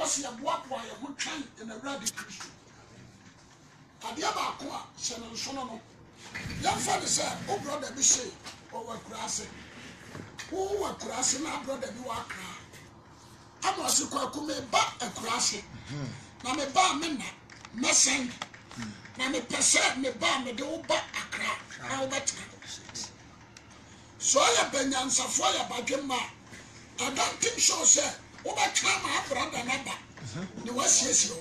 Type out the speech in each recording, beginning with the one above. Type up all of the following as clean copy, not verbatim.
was a boy who trained in a ready Christian. I dear Bakwa, Shannon Sonono. Young father said, oh, brother, be say, over grassy. Oh, a grassy, my brother, be walk. I was a quakume back a grassy. Now, me bar men, messing. Now, me percent me bar me do back a crack. How better? So I have been answer fire by Gemma. I don't think so, sir. Over time, I brother number. The West yes, you.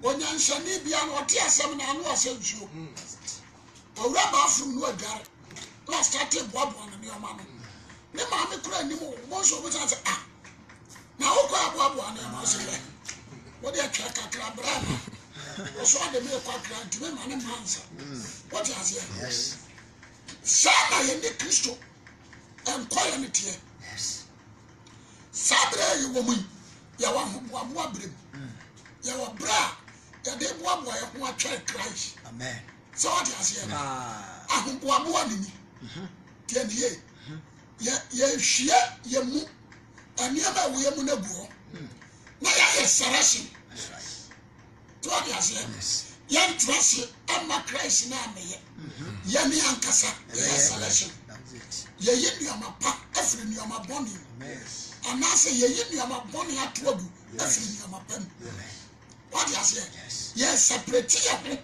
When you shall need be an otia seven and was a Jew. A rabbi from Nuagar. Last started Bob one and your mamma. The mammy cried anymore. Most of us answer, ah. Now, Bob one and I say, what do you track a crab brother? So I make quite grand to me, man, answer. What is it? Yes. Sana in the Christo and quiet here. Yes. Sabre, you woman, you want one brim. You are bra, and they want who are trying Christ. Amen. So what is here? I won't want one in me. 10 years. Ye share, ye move, and never we are Munabu. Now, I is Saracen. That's right. So what is here? Young Tracy, I'm not Christ now. Yami Ankasa, yes, selection. Ye yin my pa, every new my bonny. And I say, ye yin my bonny at Wobu, every new my pen. What do you say? Yes, separate every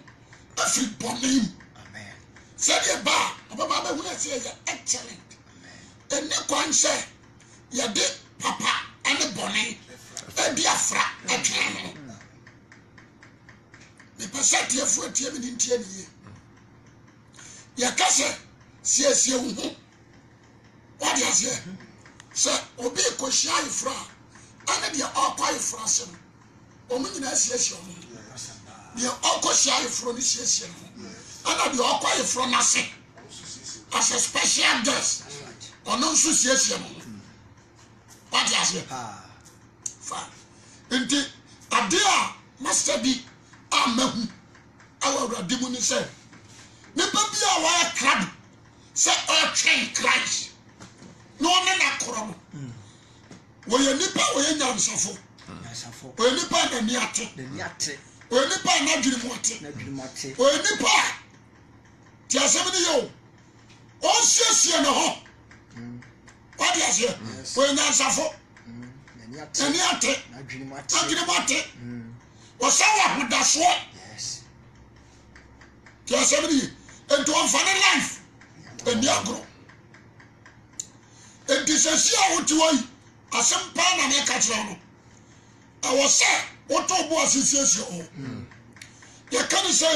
bonny. Said ye bar, about my way, say, excellent. And no one say, ye did papa and the bonny, and Biafra, a train. The percent here for a team in 10 years. Yakase, see, what do you say? Sir, obey Koshia fra, and the all quiet from Omina says you. All Koshia from this year, and the all quiet from us as a special guest or no association. What do you say? Fine. Indeed, a dear master be Amen. Our Radimuni said. Nipa bi a wa crab say all train Christ no na nakoro wo ye nipa wo ye nyansafo wo ye nipa na ni ate wo ye nipa na dwiri mu ate wo ye nipa ti asem ni yo o siesie na ho what do you say wo ye nyansafo na ni ate na dwiri mu ate wo sa wa hodaso yes ti asem ni and to unfunny life and the agro. And this is here what you want. A some pan and a catron. I was said, what all was is yes, you can't say,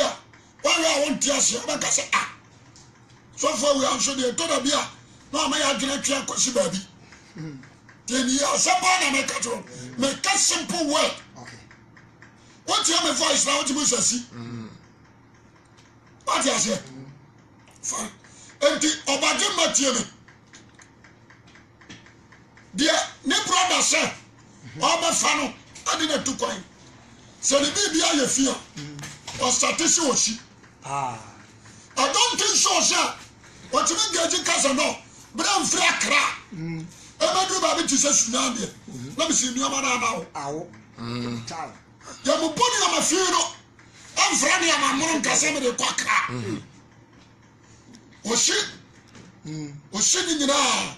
why I want to ask you, but I say, ah. So far we answer the total beer. No, my agent can't cause baby. 10 years, some pan and a catron. Make a simple word. Okay. What's your voice now to see? What you say? Fine. And the Obagin Matthew. Dear, ne brother said, oh, my funnel, I didn't do coin. So the baby I fear or statistic or she. I don't think so, sir. What you mean, getting cousin, no, but I'm free a crack. I'm not doing it, says Nambia. Let me see, no man now. You're putting on my funeral. I'm friendly, I'm a monk, as I'm a quack. Was she in now?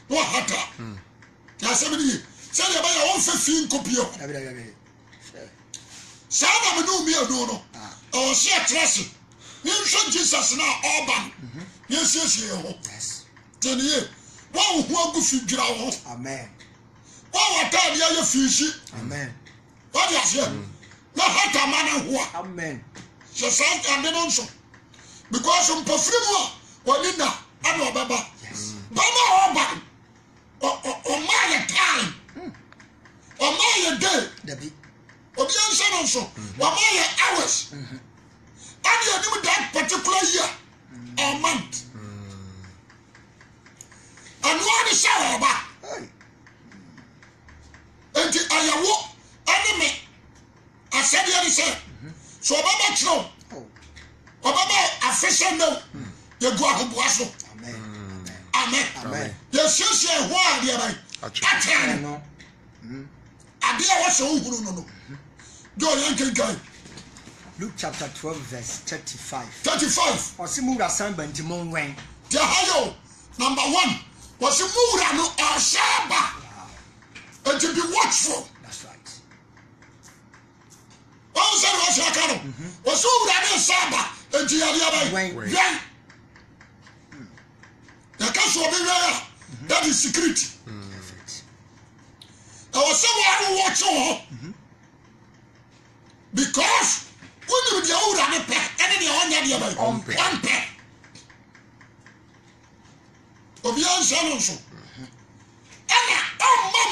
What hatter? Somebody say about your own 15 copy. Some know me or no. Or see a trust. You should Jesus now, Auburn. Yes. 10 years. One who will figure out. Amen. What time you are fishy? Amen. What is here? No hatter man who. Amen. So sound and then also. Because from perfume. Walinda, I Baba. Yes. Baba Oban. Or my time. Or my day. Debbie. Or the answer also. Or my hours. And you knew that particular year or month. And what is our Baba? And I walk enemy. I said the other say. So Baba Chno. Baba official no. You go out to Boasso. Amen. Amen. You see, why, dear, I Adia was so no. Joy Yankin. Luke chapter 12 verse 35. 35. Osimura san bantimon wen. Jahayo number 1. Osimura no ashaba. And to be watchful. That's right. Oh, sir, what's your canoe? Osimura no ashaba. And to Yaba. Wen. The castle be there. That is security. There was someone who watch on because when you the old and the any the one pair. Obian Salonso. And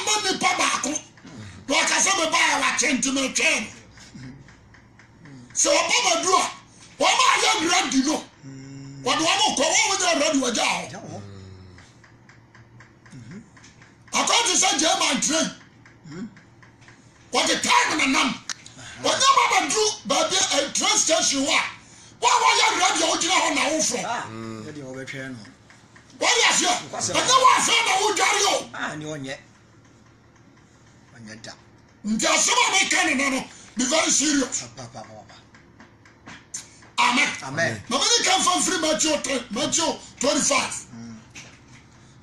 money pabako. Do I can say by a gentleman train. So Baba do what my young ready no. What do I go with the ready with y'all? I can't say German train. What the time and a numb. What you do, baby, a train station. Why were you ready? What you know now from? What is it? I know I found out who got you. Ah, no one yet. When you're done. There's someone can be very serious. Amen. Amen. Nobody come from free Matthew 25.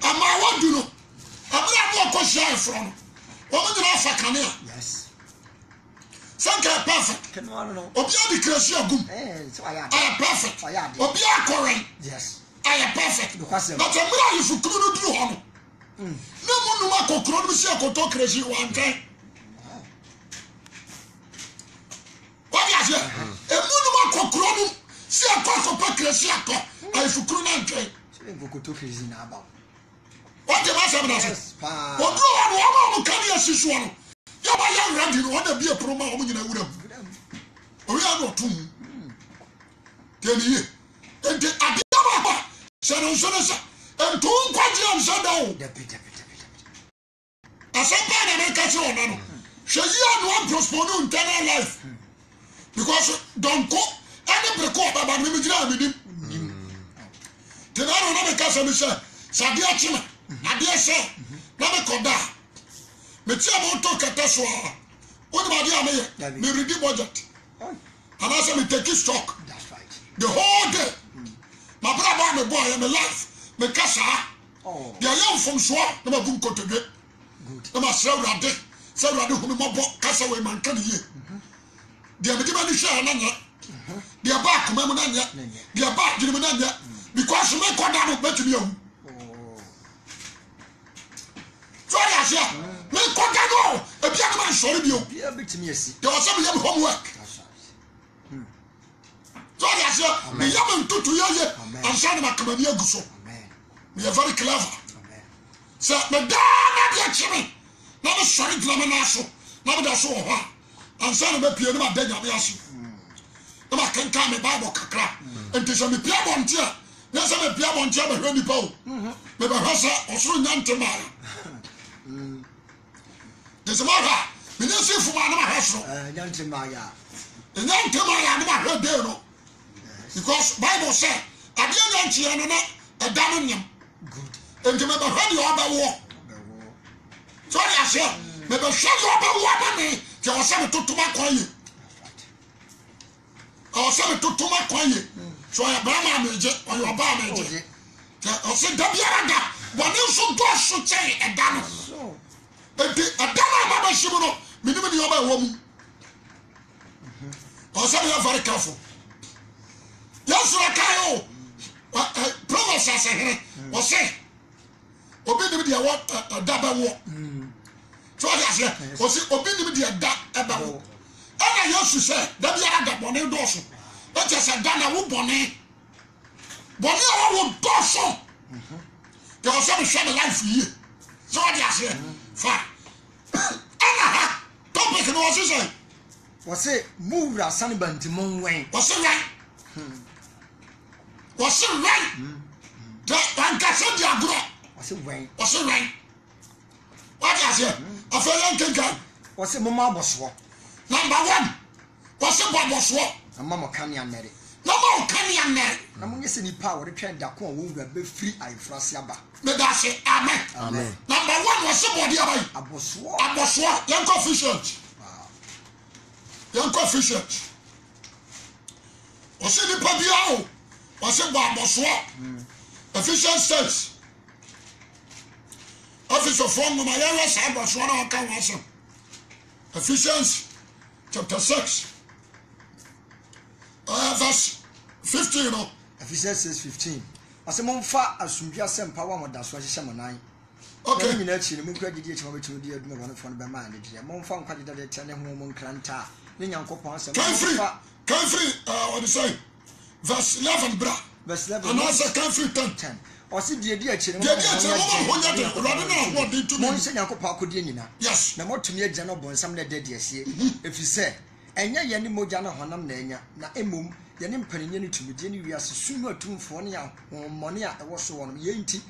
And my what do you know? I'm not going to share from. What would you have for Yes. Some kind perfect. Can I know? Obia the Christian. I am perfect. Obia correct. Yes. I am perfect. Because but I'm not if you couldn't do one. No one no more control see a talk crazy one time. What is it? A moon control see a talk of crazy. I if you couldn't go crazy now. What the master does? What do I want to carry a sister? You are young ready to want to be a promo woman in a wood. We are not two. Tell you, and the Abba, Sanon, and two Pajian Shadow. As a man, I make a show. Shall you one postpone internal life? Because don't go any precoce about me with him. Then I don't know the Castle, Sadia. I dare say, never come back. But see about talk at us. What about the me ready budget? And I said, me take stock. That's right. The whole day. My brother, my boy, and my life, my casa. They are young from Swat, never boom cut to get. Good. I'm a Sarah, Sarah, who my book, Casa, way man can hear. They are the share, they are back, Mamania, they are back, Jimania, because you make one down better you. So I say, me go. A young man sorry you. Be a bit to me. There was some young homework. So I say, me young to you and son of a commander Gusso. We are very clever. So, Madame, dear Jimmy, never sorry to Lamanaso, never does so. And son of a piano, my dead Yasu. No, I can come a Bible crack and to some piano tier. There's a piano tier, but when you go, maybe Hassa or soon young tomorrow. There's a matter. We don't see from my house. Young Timaya. The young Timaya never heard there. Because Bible said, I didn't a damning. Good. And you never heard you about war. So I said, maybe show you about war money. There was something to my coin. Or something to my coin. So I am major or your bar major. I said, Dabiaga, one you should go should say a damn. A damn Shimono, minimum the other woman. Or some are very careful. Yes, Rakayo. Promise as a or say, obey me, what a double war. So I said, was obey me, a double. And I used to say, Dabiaga, Bonnet Dawson. That is a Dana Bonnet. Bonnet would Dawson. There was some shadow life for you. So I said, fine. Topic and what's it? Was it move a sunny bantimon way? Was it right? Was it right? That Cassandra Diagro. Was it way? Was it right? What is it? A fellow can was it Mamma was what? Number 1. Was it Bob was what? A Mamma Canyon Mary. No more can you marry. Na mo nyese ni power de twen da ko wo ngua be free ayefrase aba. Me da say amen. Amen. Number 1 was somebody abai. Aboso. Aboso, young coefficient. Wow. Young coefficient. O se ni pa bia o. O se bo aboso. Ephesians 6. Office of form my area say aboso na o kan waso. Ephesians chapter 6. Verse 15, no. Ephesians 6:15. Ase mo mfa asumdwa sempa wa modaso hye monan. Okay. Ni na chi ni mo kura didi echi mo betumi di aduma bano fo no be ma ne dire. Mo mfa nkwa didi de ne ho mo nkranta. Ne nyankopon asem. Can free what you say? Verse 11 bra. Verse 11. And also can free 10. Ose di echi ni mo. Mo nse nyankopon akodi nyina. Yes. Na mo tumi agya no bonsam na de de asie. Efise enya ye ni mogya na honam na enya na emom ye ni mpanenye ni tumidie ni wiase sunu atumfo ne ya hommone a ewo so wono ye nti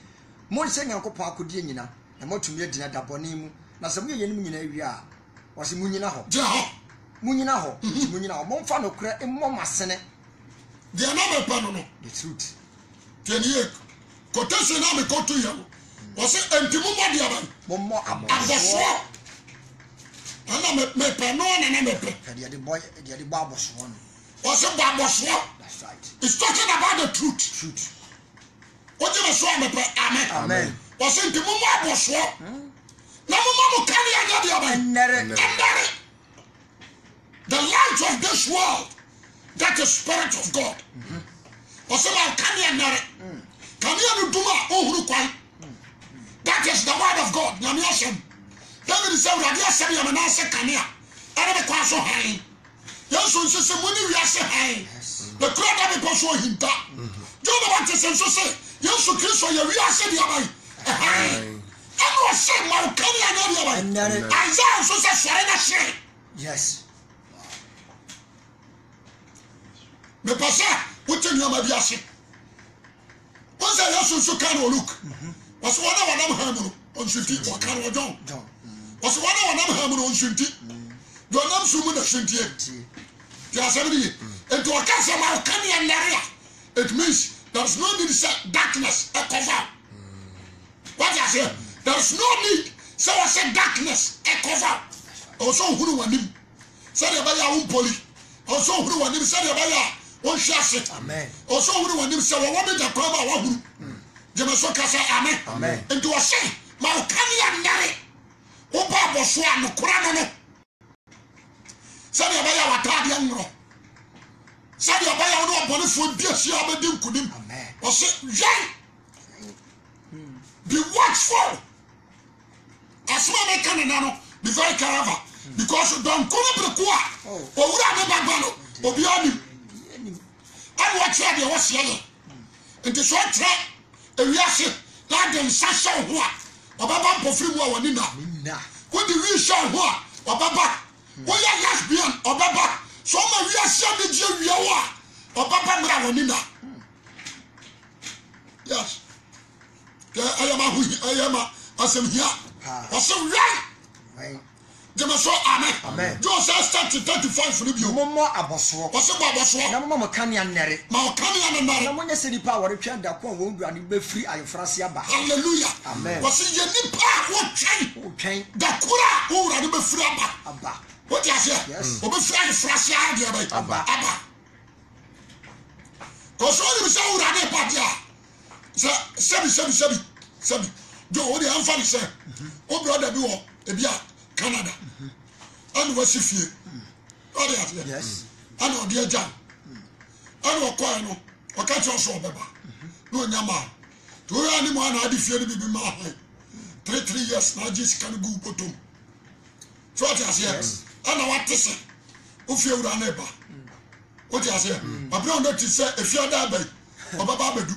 mo nse nyankopon akodi nyina na mo tumi agina dabone mu na se mo ye ni nyina wi a wose mu nyina ho je ho mu nyina ho mu nyina ho mo mfa no kra emmo masene de na me pa no the truth teniye quotation na me koto ye wose entimu mo de aban mo mo aboso ana me pa no na me pe the boy aboso no wose bo aboso. That's right. It's talking about the truth. Truth. What you so me pe amen. Amen. Wose entimu mo aboso. Na mo kan ya de aban. Enere. The light of this world, that is Spirit of God. Also, can you know? Can you do my that is the word of God. David said, I said, I'm an answer. Can you? I never quite so high. Yes, so she said, when you are so high, the crowd of people show him that. Don't know what to say. So say, yes, so Chris, so you are saying, I was saying, my can you know? Isaiah, so say, yes. Me pasa wote nyama bi ase onse yesu so kan o look was one of them ham on shinti o kan o don was one of them ham on shinti do nam sumu na shinti ti asabiri ento o kan se ma kan ya narea it means there's no need to darkness a cover what I say there's no need so I say darkness a cover also huru wanim say the baya un poli also huru wanim say the baya one shase. Amen. Also, we want him say, "What did the crowd want?" Jemaso kasa amen. Amen. And to say, "Maukani amnare." Oba boswa no kurano no. Sabi abaya watadi amro. Sabi abaya ono abone fo biasi abedim kudim. Amen. O say, "Yai." Be watchful. As one make can no, be very careful because don't come brekua. Owura me babano, obi ani. I watch you was yellow. And the short track, a reaction, like them Sasha Hua, or Baba Pofriwa or Nina. What do we show Hua, or Baba? What are lesbian, or Baba? So my reaction did you or Baba Nina? Yes. I am a here. Or so right. Jemaso amen. Amen. Joseph start to 35 for you. Momo aboso. What's about aboso? Na mo kan ya nere. Ma kan ya nere. Na mo nya se nipa wore twa da ko wo ndua ni be free ayefrase aba. Hallelujah. Amen. What's ye nipa wo twen. Da kura wo wura ni be free aba. What you say? Yes. Wo be free ayefrase aba. Aba. Ko so ni se wura ni pa dia. Sebi. Do wo dey amfa ni se. O brother bi wo ebia Canada. And was if you. Yes. And what dear John. And what coin or catch us all, Baba. No, Yama. To anyone I defear to be my 3 years, now just can go bottom. So what I say, and I want to say, if you are a neighbor. What I say, I brought that to say, if you are that bay, or Baba do.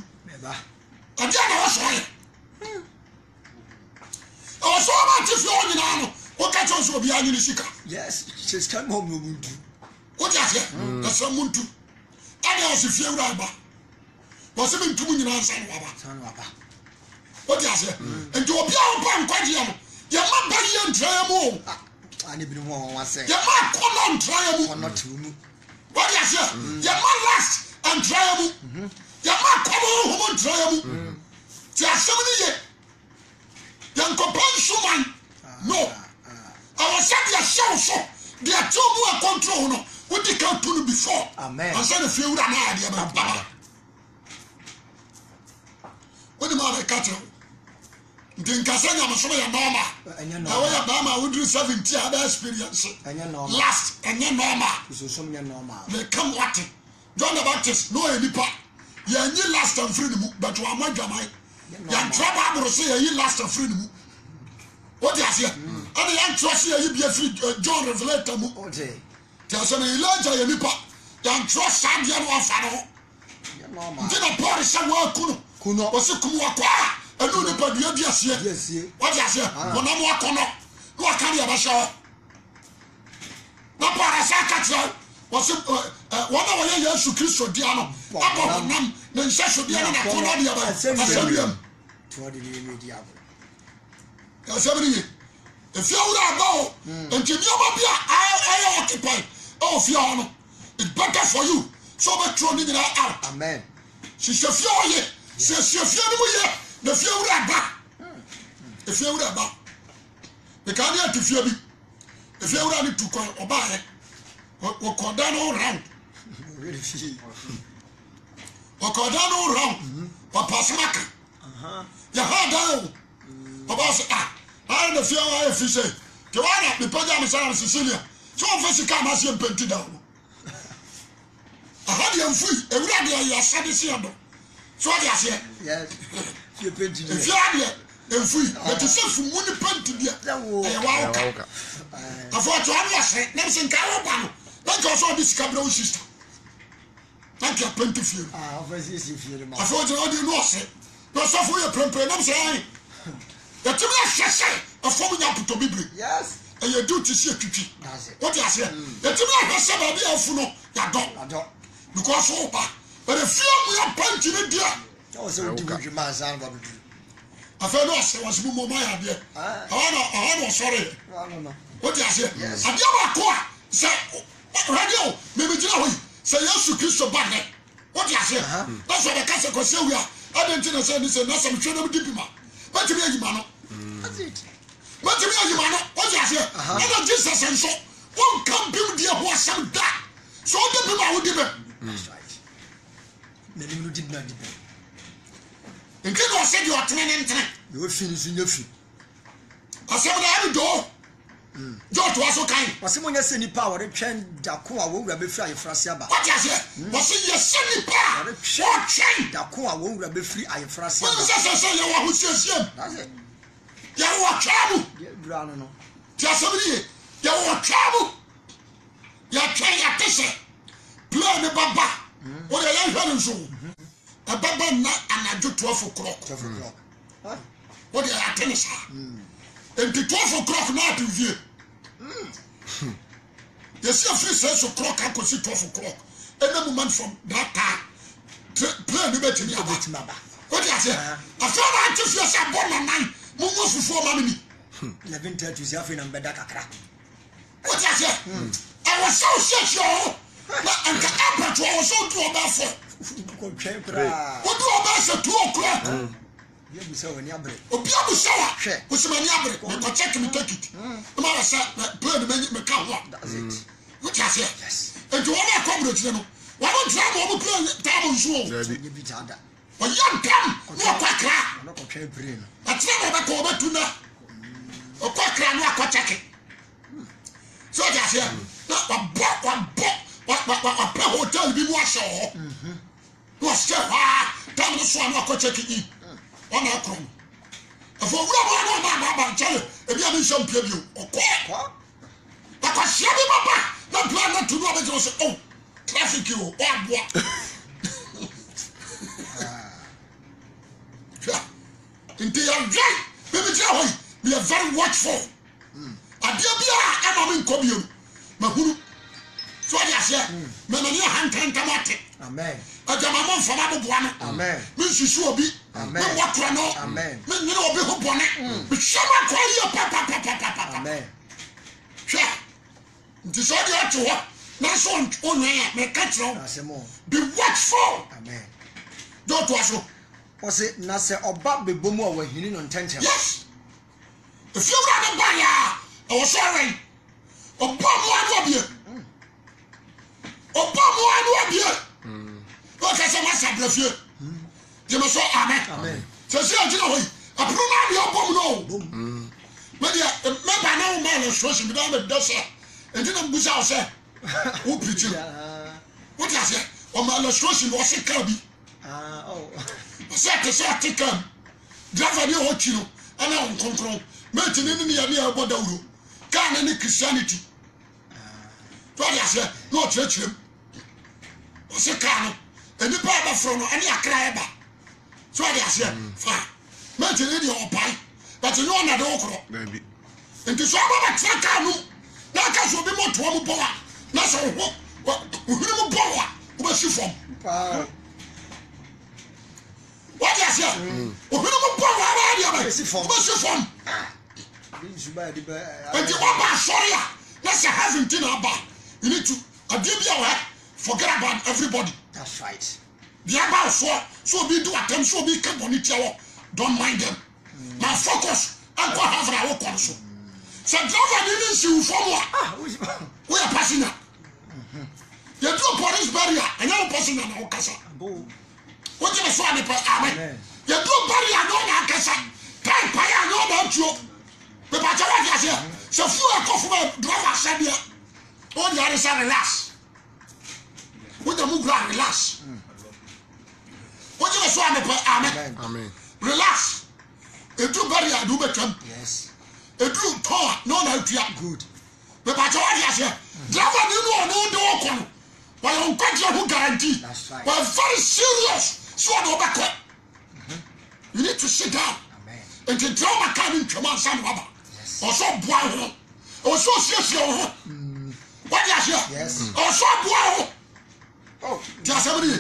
I did not say. I was so much if you are in what catch us will be any shika? Yes, she's come home. What I say? That's someone too. And I was if you are was even 2 million answer. What I say? And to a piano pan quadrium, your mother and triamo. I need one say. Your mother come on triamo. Not 2. What I say? Your mother last. and try them. Yama come home and try them. There are 70 years. Young companion, no. I was saying they are so. They are too more control. No, what they can't do before. Amen. I said, if you would have idea about Baba. What the matter, catcher? The Cassandra was so normal. Now, Bama would do 70 other experience. Last and then normal. So normal. They come watching. John the Baptist, no any part. You last and free, but you are my Jamai. Young trouble will say you last and free. What do you say? And the young trust you be a free John Revelator. Tell some Elijah Nipa. Young trust Sandian or Fano. Did a party somewhere Kuno was a Kumwaka. And do the body of yes, what you say? When I'm walking up, what can you have a show? No part of Saka was one of your years to Christo Diano. About them, then Sasha Diana and Colonia. I said, if you are go and you be I occupy. Oh, Fiona, it's better for you. So much running it out. Amen. She said, Fiona, she said, the fear would have back. The fear would have back. The candiate to fear me. The fear would have to call or buy it. Or call down all round. Or call down all round. Or pass Maka. You heard down. Or pass I had the fear I say. Joanna, the pajamas are Sicilia. So first you come as you painted down. I had you free. A radio, you are satisfied. So I say, yes. If you are here, and free, but you say from money painted here. I thought you had never seen Carabano. Thank you for this Cabro sister. Thank you, plenty of you. I thought you already know, sir. No, so for your prepare, I'm saying. The Timmy a forming up to Bible. Yes. And you do to see a kitchen. What you say? The Timmy has said, I'll be a funnel. You don't. Because over. But the fear we are punching it there. Also, do my son. I felt lost. I was more my idea. I was sorry. What you say? Yes. I never call. Say, radio, maybe Joey. Say, yes, you kiss your bag. What you say? That's what the castle could say. We are. I didn't say this and that's some children of Dipima. But to me, you man. That's it. But to me, you man. What you say? I don't Jesus and so. One can build the horse and that. So the people would give it. That's right. Many did not depend. In case I said you are 10. You will finish in your feet. I said, I have a door. George was so kind. Was someone has any power to change Dakua won't be free for Siaba? What is it? Was it your sunny power? Change Dakua won't be free for Siaba. What does I say? You are who says him? That's it. You are trouble. You're just somebody. You are trouble. You are trying at this. Play the Baba. What are you having so? A Baba not and I do 12 o'clock. 12 o'clock. What are you at tennis? And the 12 o'clock now to view. You see a few 6 o'clock, I could see 12 o'clock. And the moment from that time, play the bet me about. What do you say? I found out if you say born at 9, Mumos before Mammy. 11:30 is having a better crack. What do you say? I was so sure. And the aperture was so too about 4. What do about 2 o'clock? You be so any abre. Obiabu sawa. Was many abre. We check me take it. The man said, play the menu me can walk. That's it. What you say? Yes. And to all our comrades, you know. Why don't you have a play time show? You be tired. But young come, no quack. I'm not okay brain. I tell about over to now. Or quack, no quack check it. So that's here. Not what hotel be more show. What's that? Tell me so I'm not checking it. On our crumb. For one, tell you, if you have some preview, or what? But I shall be my back. Not plan not to know that you say, oh, traffic you, or what? Into your right, baby Joey, we are very watchful. I dear be I'm in commune. Mahulu. So I say, Mamania hand come at it. Amen. I am a month from Abuana. Amen. Miss you be. Amen. What you know? Amen. Men you know be who born it. But someone call you papa. Amen. Sure. It is all you have to work. That's on me catch you. Be watchful. Amen. Don't watch you. Was it Nasa or Bobby Bomo when he didn't intention? Yes. If you run a barrier, I was sorry. Or bomb one of or bomb one of you. What has a master of you? You must say amen. So, see, I know. I pronounce your bomb no. Maybe no man is social without a dossier. And then Bush out say, who preach you? What I say? Or my illustration was a Kirby. Oh, I said to say, I take them. Drive a new hot you, and I won't control. Merchant in the idea about the rule. Can't any Christianity. What I say, no church him. What's a car? And the Bible from any Akraba. So I say, fine. Merchant in your pie. But you know another maybe. And to show about Tracano. Now, because you'll be more to one power. That's all. What power? What's you from? What is it? What's you from? And you want my sorry. That's a having dinner about. You need to forget about everybody. That's right. The about so be do attempt, so be kept on it. Don't mind them. My focus, I'm going to have our counsel. So, driver didn't see you from what? We are passing up. You do police barrier, and you're passing on our casa. What you saw the amen. You do barrier, no, our casa. Time, fire, no, about you. But what you say? So, few are coffee, driver said here. All the others are relax. With the move, relax. What you saw the amen. Amen. Relax. A true barrier, do better. Yes. A true tower, no, no, good. But what you say? Driver, you know, no, no, but I'm quite who guarantee. That's right. But very serious. So I go back. You need to sit down. Amen. And to draw my car into my son. Yes. Or so boy. Or so serious. What you say? Yes. Or so boy. Oh, just somebody.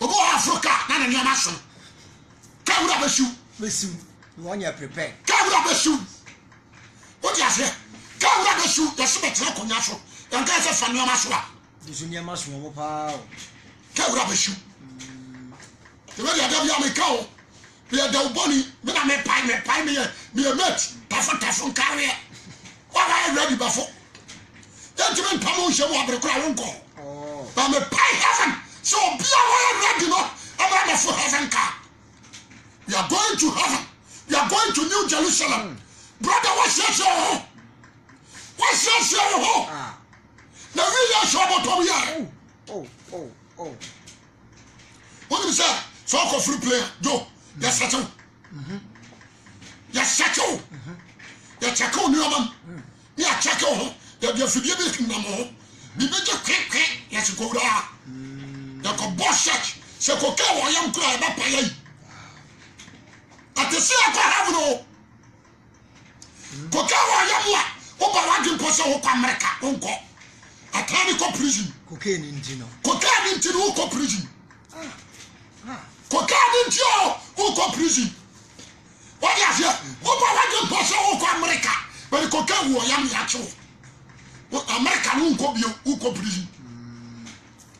Obo Africa, none of your nation. Come with a shoe. Listen, when you're prepared. Come with a shoe. What you say? Come with a shoe. There's so much like on your shoe. And that's a funny masura. This is your mushroom. Pow. Come with a shoe. The way you have a cow. We are the bonny. When I pie me a mate. Tafon carrier. What are you ready before? Gentlemen, promotion will be a crown call. Oh. I'm a pie heaven. So be ready, no. I'm ready for heaven car. We are going to heaven. We are going to New Jerusalem. Brother, what's your home? What's your home? Now we are sure about here. Oh. What do you say? So I free player. Joe, yes, settle. Yes, settle. Yes, check on your man. Yeah, check on. You're forgiving them. You better quick. Yes, go there. The boss church. So, okay, I am crying about paying. At the sea, I have no. Cocaine, Opa, Posso, America, Uncle. A tiny prison. Cocaine in Tino. Cocaine in Tino prison. Cocaine in Tino prison. What is it? Opa, Posso, America. But the cocaine will yam yacho. American Unco prison.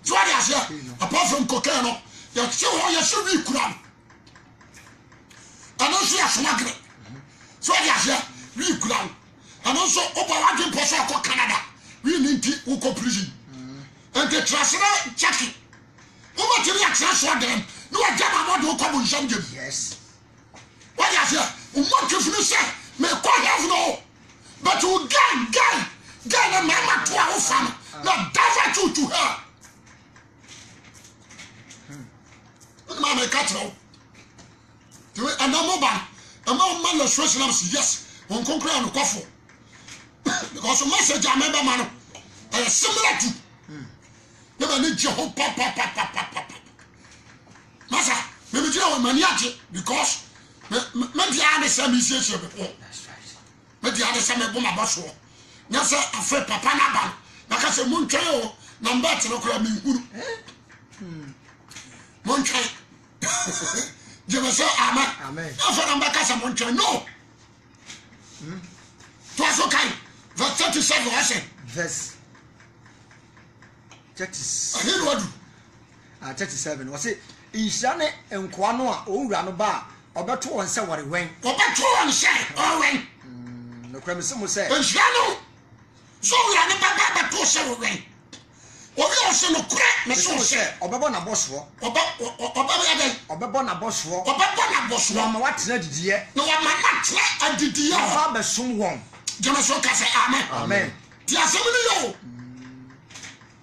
So what is it? Apart from cocaine, you're still all your should be crab. And also a smuggler. So what is it? We crab. And also, Opa, Posso, Canada. We need to go prison. And the transfer checking. Over to the transfer them. No, I don't want to come on some. Yes. What is it? What if you say, may quite have no. But you get a mama to our family. Not divert you to her. Mamma Catro. Do it, and no mobile. A man of Switzerland, yes, on conquer and coffee. Because the message I remember, man, similar to never need your whole papa. Massa, maybe you know maniac because maybe I understand me before. That's right. Maybe I understand me my boss. Yes, I feel papa Naba. Because a moon trail, number to look at me. Moon trail. You will say, Amen. After I'm back as a moon trail. No. Twas okay. Verse 37, I said. Verse 37 was it Ishane and Kwano o rano ba obeto on say ware wen obeto on say o wen no kwem se mo say Ishano so ya ne baba beto say wen obi o se no kure me so say obebo na bosfo obebo ya den obebo na bosfo no ma watena didiye no wa ma matena adidiye ba be som won jema so ka say amen ti asemi yo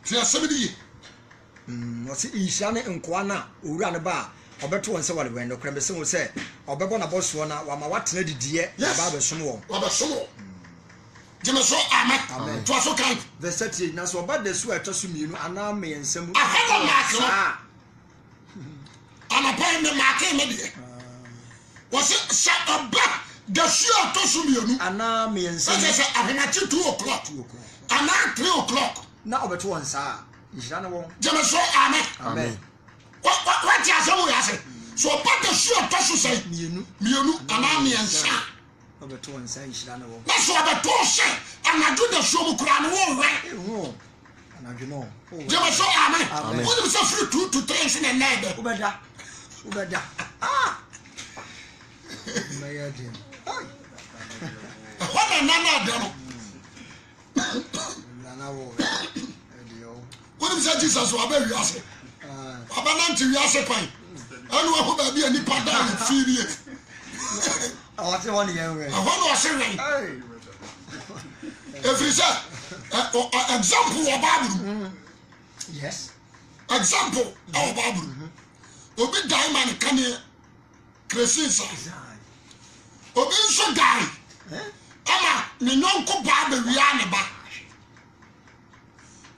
ti asemi wasi Ishane nkwana owura ne ba obeto won se wale wen no krembe se wo se obebo na bosfo na wa ma watena didiye ba be som won Jemeso amen. To aso kan. Verse 38 na so oba de so eto so mienu ana me ensam. Ahana ma. Ana pa me ma ka me de. Was sa oba de so eto so mienu ana me ensam. Say ahana 2 o'clock. Ana 3 o'clock. Na obeto won sa. Ishira na won. Jemeso amen. What ya so ya say? So oba de so eto so say mienu ana me ensam. Obeto won sa ishira na won. Na so obeto say anadu de so mu kura no won ran. Anadu no. Jemeso amen. What you say free 2 to 3 in a night. Ubeda. Maya din. What a nana demo. Nana wo. Edio. What you say Jesus wa be wi ase. Abananti wi ase pan. Anu ho ba bi ani pada firi. I say one year we. I want to say hey. If you say example of Bible. Yes. Example of Bible. Obi diamond kan Crescensa. Obi so die. Ama ni nyonko ba be wi ane ba.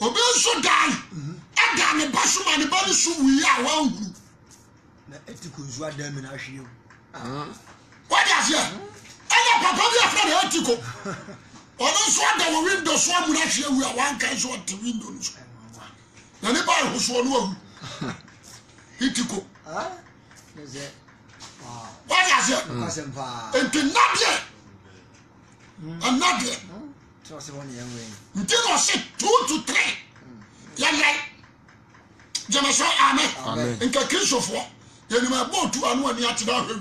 Obi so die. Ada ne ba so ma ne ba so wi a wan hu. Na etiko nzu adam na hwe yo. What is here? Any papa be afraid of etiko. Ono so ada window so amu na hwe wi a wan kan so at window no. Na ne ba ho so no ahu. Etiko. Is it? Wow. What is here? Enti nadie. Anadie. So say one year we. Nti no say 2 to 3. Yalla. Jemeso amen. Nka Christopher. Yeni ma bo tu anu ani ati da hwe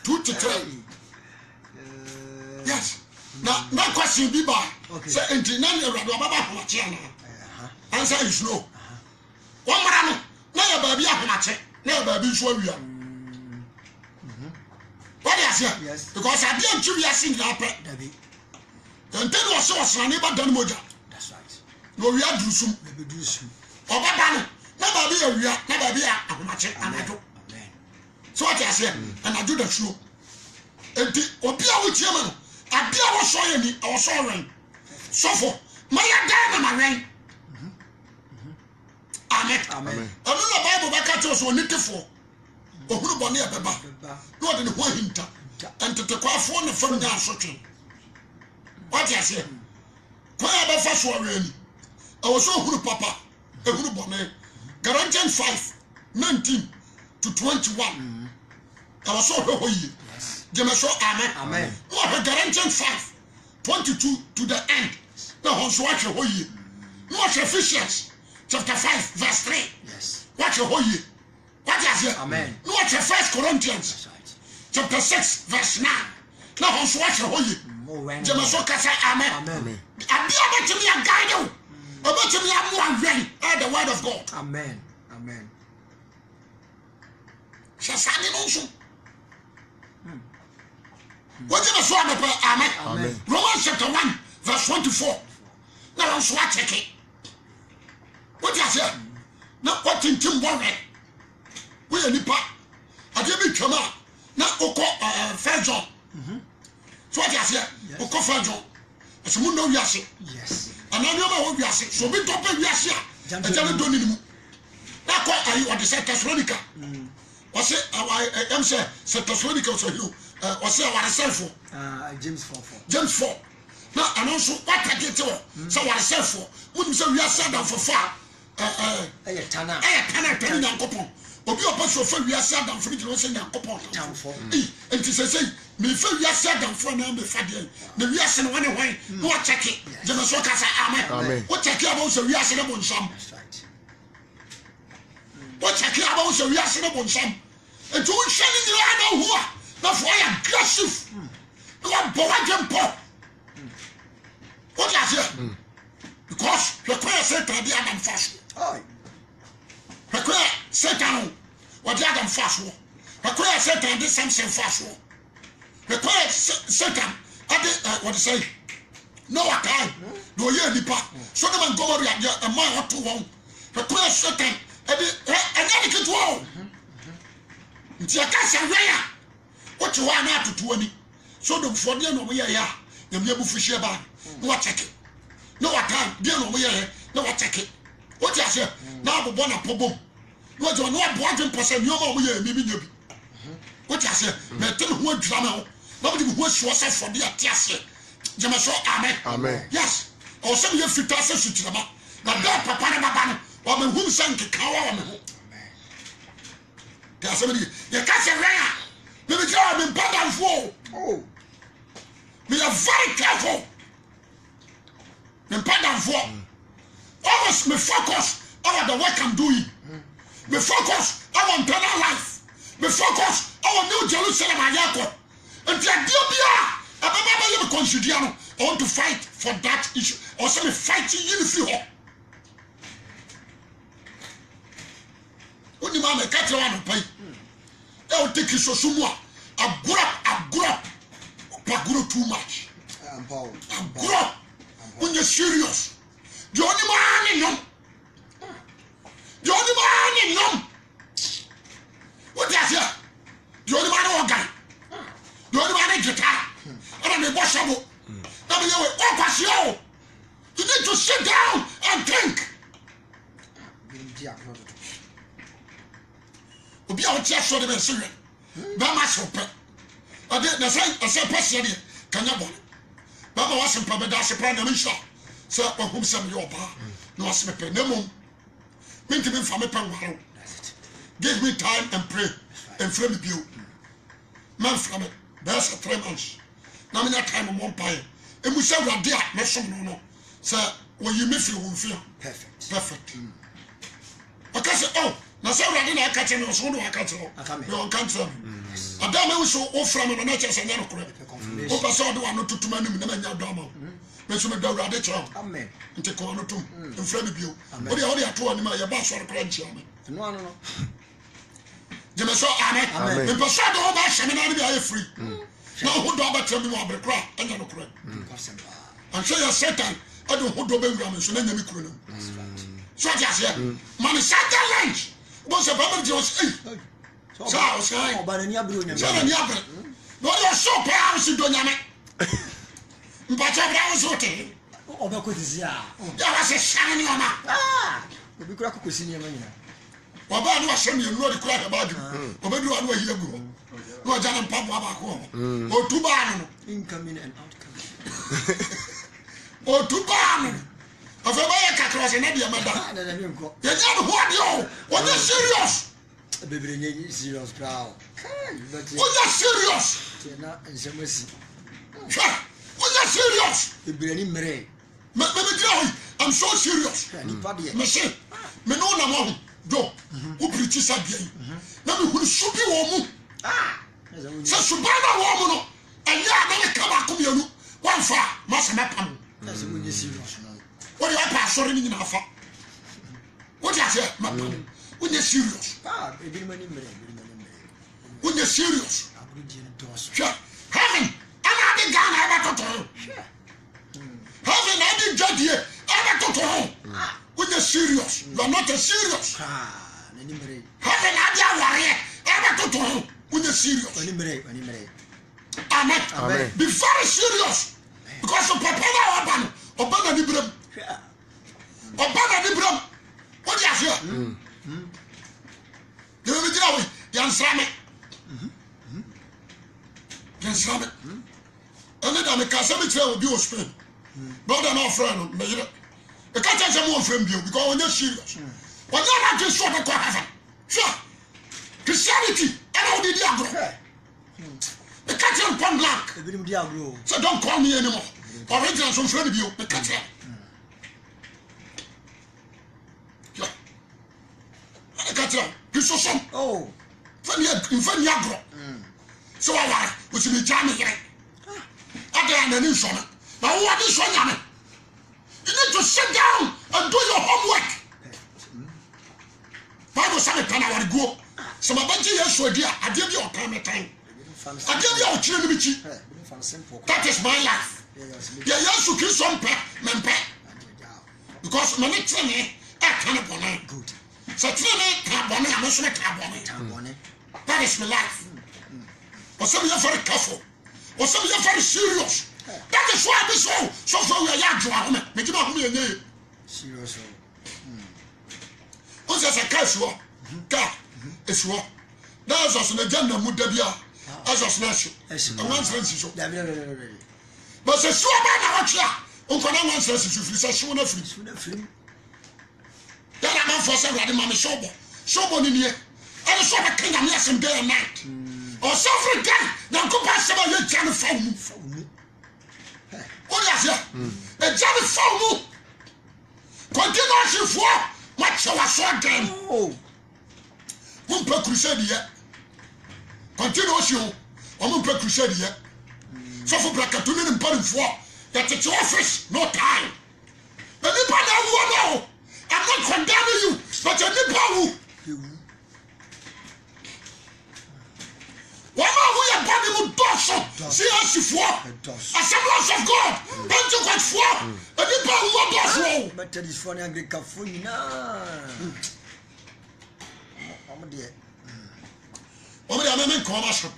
2 to 3. Yes. Na question bi ba. Say enti na ne awrado baba ahomache ana. Answer is no. One mara no na ya ba bi ahomache na ya ba bi so awia. What is here? Yes. Because I didn't choose your single apple. David. Then tell us what's my neighbor done moja. That's right. No, we are do some. Maybe do some. Obabano. Never be a real, never be a match. And I do. So what I say, and I do the show. And the Opia with Yemen. I did our soil, our soil. So for my dad my rain. Amen. Amen. I know the Bible back at us on it for. Or who bonnet a baba. Not in the one hinter. And to take off one from down sucking. What I say? Quite about first one really. I was so good, Papa. A good bonnet. Galatians 5, 19 to 21. I was so holy. Jemeso amen. What Galatians 5, 22 to the end. Now on so watch your holy. Watch Ephesians chapter 5, verse 3. Yes. Watch your holy. What I say? Amen. Watch your 1 Corinthians chapter 6, verse 9. Now on so watch your holy. Jemeso kasa amen. Amen. Abi about me a guide. About me a more rain. The word of God. Amen. Amen. Shasani also. What did I say? Amen. Amen. Romans chapter 1, verse 24. Now I'm swatching it. What did I say? Now what in Tim Warren? We are Nipa. I didn't come out. Now Oko Fair John. So what did I say? Oko Fair John. As a mundo yasi. Yes. And I know what yasi. So we don't pay yasi. And tell me don't need. Now what are you on the Thessalonica? Was it I am say Thessalonica so you was say our self James 4:4. James 4. Now and also what I get to so our self wouldn't say we are sad for far Tana Yankopon. Obi opo so fa wi asa dan firi no se Yankopon. Tamfo. Enti say me feel we are said and for now, me fadian. The we are saying one way, no check it. Jemaso Kasa, amen. What check about the we are saying about some? What check about the we are saying about some? And to shining the land who are not for aggressive. No one boy. What is it? Because the prayer said to the Adam fast. The prayer Satan, what the Adam fast. The prayer Satan did something fast. The prayer Satan, what to say? No, I can't. No, you're the part. So the man go over a mile or two. The prayer Satan, and then get wrong. It's a cast of rare. What you want not to do any. So the for the end of the year, you'll be able to share back. No, check it. No, I can't. Dear, no, no, check it. What you say? Now, the one up, boom. No, you're not 100%. You're more, maybe. What you say? May tell who drama. Nobody who was for the Tiasse. Jamaso, amen. Yes. Or some of your feet are such to them. Now, that papa, or the who sank a cow on the home. There's somebody. You can't say rare. Maybe you're in bad and fall. Oh. We are very careful. In bad and fall. Always me focus on the work I'm doing. Me focus on eternal life. Me focus on New Jerusalem and Yaakov. And the idea I want to fight for that issue. Or some fighting unity. When the man catch one and pay, they will take his sumua. I grew up too much. I grew up when you're serious. The only man in them. The only man in them. What is it? The only man organ. The only man in guitar. And I'm a washable. Now you will Akwasi Awuah. You need to sit down and think. Obi a wotia so de be se hwe ba ma so pe ade na say person de kanya bon ba ma wasen pa be da se pra na me sha so ohum sam yo ba no wasme pe na mum minti me fa me pa waro give me time and pray and frame me bio man from it there's a 3 months na me na time mo pa e mu sha wrade a me som no so when you me feel won feel perfect okay say oh na say wrade na aka tell so no aka tell no aka tell adam we so o from no na che say na kore o pa so do anu tutuma nim na nya do ama me so me do wrade tell amen nte ko anu tum en frame bio o de ato ani ma ye ba so kore nchi ama no anu no jeme so amen me pa so do o ba shame na ni be free na ho do ba tell me wa bre kra anya no kore and say your Satan I don't hold over me so na nya mi kuro no so just here man Satan lunch bon se ba me just so o ba ni abro nya so ni abro no you so pa am si do nya me mpa cha bra so te o ba ko tizia ya wa se shani o ma obi kura ko kosi ni ma nyina o ba no asem ye no de kura ba du o ba du anu ahia gu no ja na mpa bo ba ko o tu ba no incoming and outcoming o tu ba no of a way across an idea, madam. You're not what you what you're serious. Baby, serious crowd. What you're serious. What you're serious. The brainy Mary. I'm so serious. Monsieur, me no na do. Who preaches again? Now we will shoot you woman. So Subana woman. And ya never come back to you. One far, must not come. That's when you're serious. What do you pass on in Alpha? What is it, my man? When you're serious, when you're serious, having another gun ever to home, having any judge here ever to home. When you're serious, you're not a serious. Having another warrior ever to home. When you're serious, amen. Be very serious because of Papa Obana Nibram. Obana Nibram. What do you say? You will be doing Yansame. Yansame. And then the Casamitra will be a spin. Not an off friend. The cat has a more friend view because when you're serious. When you're not just sort of heaven. Sure. Christianity and all the diablo. The cat catch him point blank. So don't call me anymore. Original from friend of you, the catch him. I catch him. You saw some. Oh. Funny agro. So I was in the jammy here. I got an news on it. Now what is on it? You need to sit down and do your homework. Bible said I want to go. So my budget is so dear. I give you a time. I give you a children. That is my life. Yeah, yes, you kill some pet, because my training, I can't bonnet. Good. So training, carbonate, I'm also carbonate. That is my life. Or some of you are very careful. Or some of you are very serious. That is why I be so far we are young to our home. Make you not me a serious. Who's as a casual? Car is what? There's us an agenda, Mudabia, as us nation. And one sense is but the swab out here. Uncle, one sense is if you say, soon free. Then I'm out for some rather mammy sober in here. And so I can't have some day and night. Or suffering death, now go past some of your Johnny phone. What is it? A Johnny phone. Continuation for what shall I say again? Oh, one per crusade yet. Continuation, one per crusade yet. So for Bracatunin and Putting for that it's office, no time. The Nippon know. I'm not condemning you, but a Nippon. Why we are body with dorsal? See us for assemblance of God. Pentecost for a Nippon who does. But that is funny. I'm going to I'm dear. I'm commercial.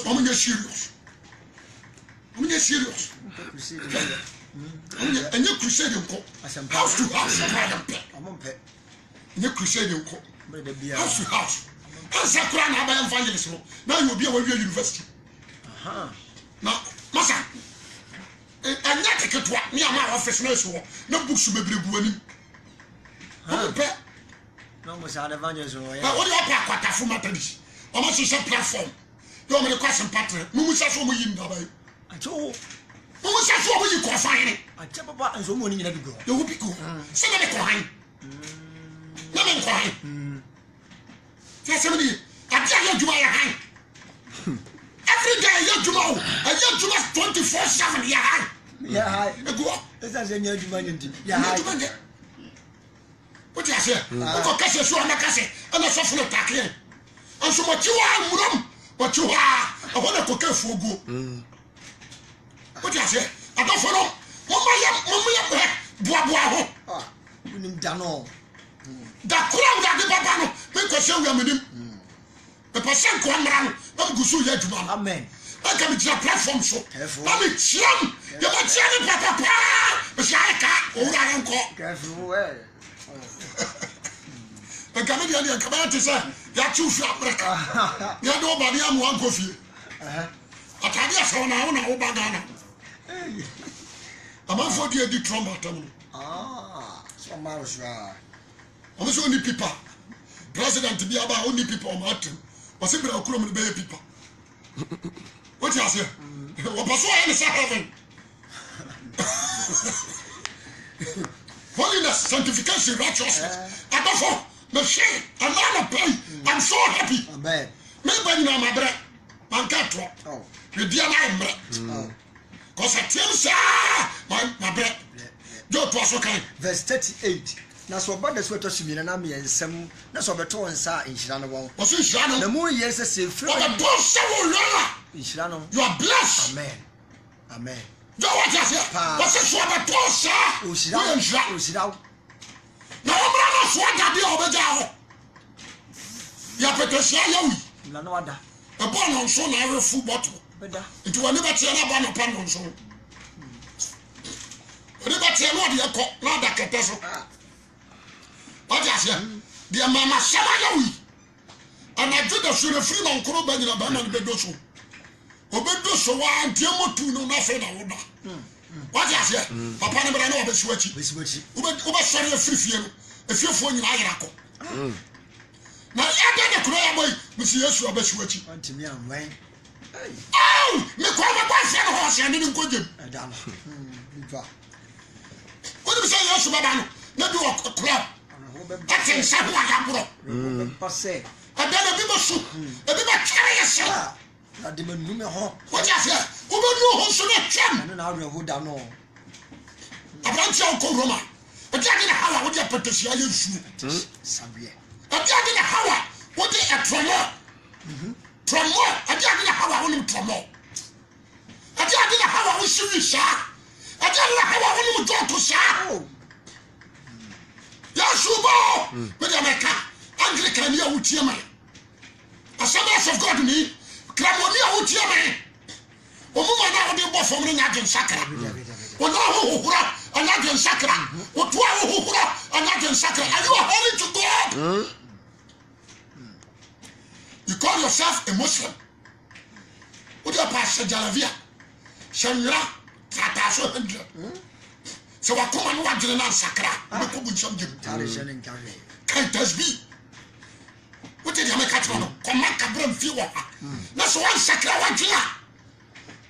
I'm serious. I'm serious. And you crusade house to house. I'm on pet. You crusade house to house. As a crown, I am evangelist. Now you will be away university. Now, Massa, and not a cat near my office. No books to be winning. I'm a pet. No, Miss Evangelist. What do you pack? What a fumatadis? How much is a platform? You want me to cross some pattern? Musa from you in the I told Musa from you can find it. I tell about and so many let go. You will be cool. Send me crying. Nothing crying. Yes, somebody. I tell you, my hand. Every day, I do know. I get to us 24/7. Yeah, yeah, go up. That's a new humanity. Yeah, what you say? I got cash, so I'm a cash, and a soft attack here. And so what you are, what you are, I want to cook for go. What you say? I don't follow. Mama, ah, you need Dano. The crowd that the Babano, because you are with him. The person come around, I'm going to get you. Amen. I can be a platform so. I'm a chum. You're a chum, Papa. Shaka, or I am called. Careful. The Canadian and Commander said, you're too sharp. You're nobody, I'm one coffee. I can't just hold on over banana. I'm not for the trumpet. Ah, so much. I'm only people. President to be about only people on Martin. Was it a crumb bay people? What you say? What was I heaven? Holiness, sanctification, righteousness. I don't know. Machine, I'm not a pain. I'm so happy. Amen. Maybe now my breath. Man can't drop. Oh. You dear my breath. Because I tell you, my breath. Don't was okay. Verse 38. Na so bad as weto shimina na me ensem na so beto nsa inhira no won oso inhira no na mu yes say free o do se wo lola inhira no you are blessed. Amen. Amen. Do what you say what so beto sa o inhira na o bra na so da bi o beja ho ya beto sia ya wi na no wada e bo no so na every full bottle beda it will never tell na ba no pan no so never tell no de ko na da kete so. What you say? The mama Samayawi. And I did the sure free on Kroban in a band and Bedoso. Obedoso, and Timotu, no nothing. What you say? Papa never know about switchy. Uber sorry a free field. If you're for Irako. Now, I got a cry away, Monsieur Swabba switchy. And to me, I'm way. Oh, me kwa ma kwa se no ho se ne nko gem. Ada no. Bipa. What do you say yes baba no? Na do club. Ati nsa ho agabro. Passe. Ada na bi bo so. E bi ba kare yese. Na de manu me ho. What you say? Wo be no ho so na twam. Na na awe ho da no. Abranti o ko Roma. E dia de na hawa wo de patesia yesu. Sabie. E dia de na hawa wo de etromo. Tromo, e dia de na hawa wo nim tromo. E dia de na hawa wo shiwi sha. E dia de na hawa wo nim joto sha. Yasubo, me de America, Anglican ya wutie man. Assemblies of God ni, Kramoni ya wutie man. Omuma na wo de bo fom ni nyagen sakra. Wo na ho hura, anyagen sakra. Wo to ho hura, anyagen sakra. Are you holy to God? You call yourself a Muslim. Wo de pastor Jalavia. Shanra, Tataso 100. So I come and watch the sakra. We come with some can't be. What did you make a trouble? Come back a brim few. That's one sakra one here.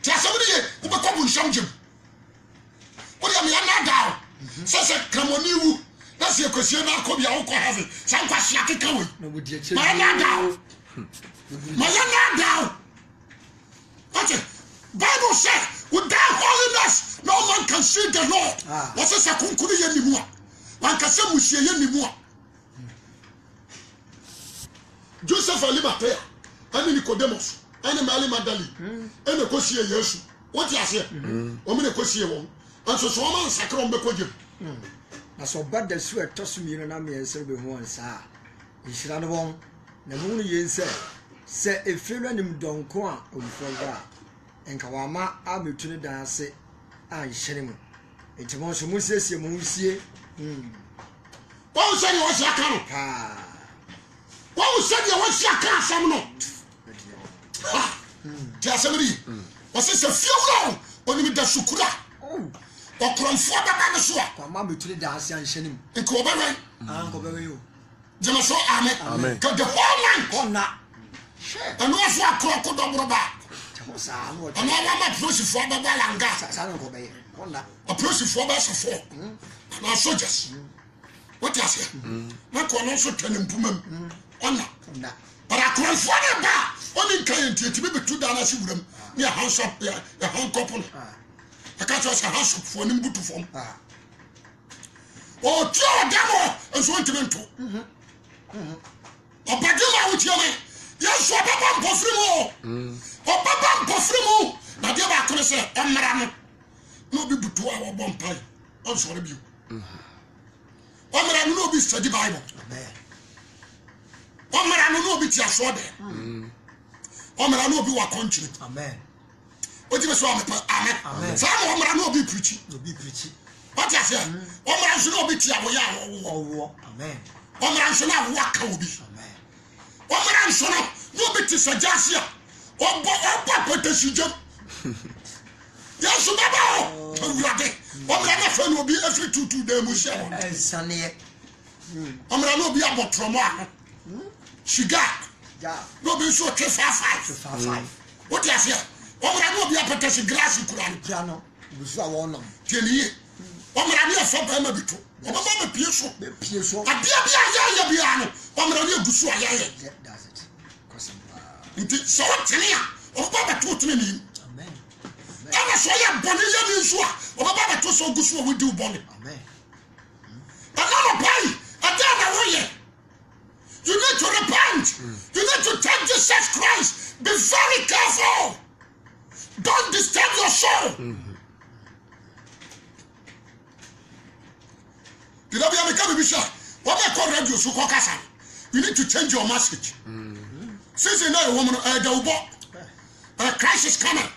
Tell somebody who become with some gym. What do you mean? I'm not down. Says a Kramoni. That's your question. I'll come your uncle have it. Some question I can come with. My not down. My not down. What's it? Bible says, without holiness, no man can see the Lord. What's a sakunkuri anymore? One can say Mushi anymore. Joseph Alimatea, and Nicodemus, and Mali Madali, and the Kosia Yesu. What you say? Omina Kosia one. And so someone sacrum Bekodim. I saw bad the sweat toss me and I'm a silver one, sir. You should have won. The moon yen said, say if you run him down qua or before that. And Kawama, I'll be to the dance. I share him. It's a most Musia Musia. What said you was your car? What said you was your car? Some no. Tell somebody, was this a few long when you did the Sukura? Oh, or from Father Banasua. Mamma to the dance and share him. And Cobaray, Uncle Berry. Jamaso Amen. Got the whole line. And what's your crocodile back? And I want to for the Balanga. A person for us for and our soldiers. What is it? Not one also turn improvement. But I can't find that. Only can to be $2 with them near house up there, the home couple. I can't trust a house for an input to form. Oh, two demo as one to mentor. A Badilla with your man. Yes, what about Pofrimo? Or Papa Pofrimo? Now, dear Bacon said, Emerano. No be to our bomb pie. I'm sorry, you. Omerano no be study Bible. Omerano no be tia sword. Omerano be what country. Amen. What you saw me? Amen. Some Omerano be preaching. No be preaching. What you say? Omerano no be tia war. Amen. Omerano no walk will be. Omeran sono no beti sajasia obo potesijam yaso baba owurade omeran na fa no bi every 2 day mu share ensane omeran no bi abotromo a shiga no bi so 5 what you say omeran no bi apetesi glass kura no busu a wonom tieniye omeran no fa ba ma bitu obo ba pie so abia bia ya no omeran no gusu ayaye. Does it? Because so tenia oba to tini ni amen ana so ya boni ya ni so oba to so gusu we do boni amen ana pai ada na woye you need to repent you need to take Jesus Christ be very careful don't disturb your soul did I be a make bisha what I call radio so kokasa you need to change your message. Since you know a woman, a crisis coming